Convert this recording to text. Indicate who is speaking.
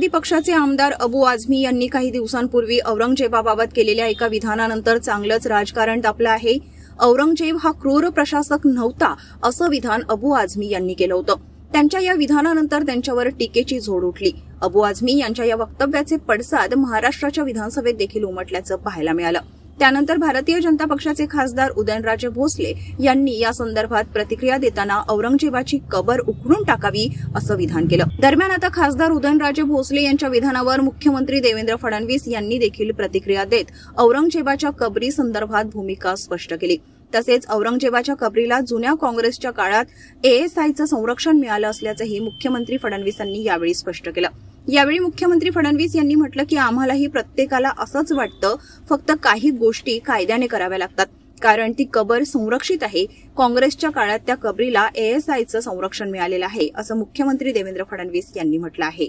Speaker 1: राष्ट्रवादी पक्षाचे आमदार अबू आझमी यांनी काही दिवसांपूर्वी औरंगजेबाबाबत केलेल्या एका विधानानंतर चांगलंच राजकारण तापलं आहे। औरंगजेब हा क्रूर प्रशासक नव्हता असं विधान अबू आझमी यांनी केलं होतं। त्यांच्या या विधानानंतर त्यांच्यावर टीकेची झोड उठली। अबू आझमी यांच्या या वक्तव्याचे पडसाद महाराष्ट्राच्या विधानसभेत देखील उमटल्याचं पाहायला मिळालं। त्यानंतर भारतीय जनता पक्षाचे खासदार उदयनराजे भोसले यांनी या संदर्भात प्रतिक्रिया देताना औरंगजेबाची कबर उखडून टाकावी असं विधान केलं। दरम्यान आता खासदार उदयनराजे भोसले यांच्या विधानावर मुख्यमंत्री देवेंद्र फडणवीस यांनी देखील प्रतिक्रिया देत औरंगजेबाच्या कबरी संदर्भात भूमिका स्पष्ट केली। तसेच औरंगजेबाच्या कबरीला जुन्या काँग्रेसच्या काळात एएसआयचं संरक्षण मिळालं असल्याचंही मुख्यमंत्री फडणवीसांनी यावेळी स्पष्ट केलं। यावेळी मुख्यमंत्री फडणवीस यांनी म्हटलं की आम्हालाही प्रत्येकाला असंच वाटतं, फक्त काही गोष्टी कायद्याने कराव्या लागतात, कारण ती कबर संरक्षित आहे। काँग्रेसच्या काळात त्या कबरीला एएसआयचं संरक्षण मिळालेलं आहे असं मुख्यमंत्री देवेंद्र फडणवीस यांनी म्हटलं आहे।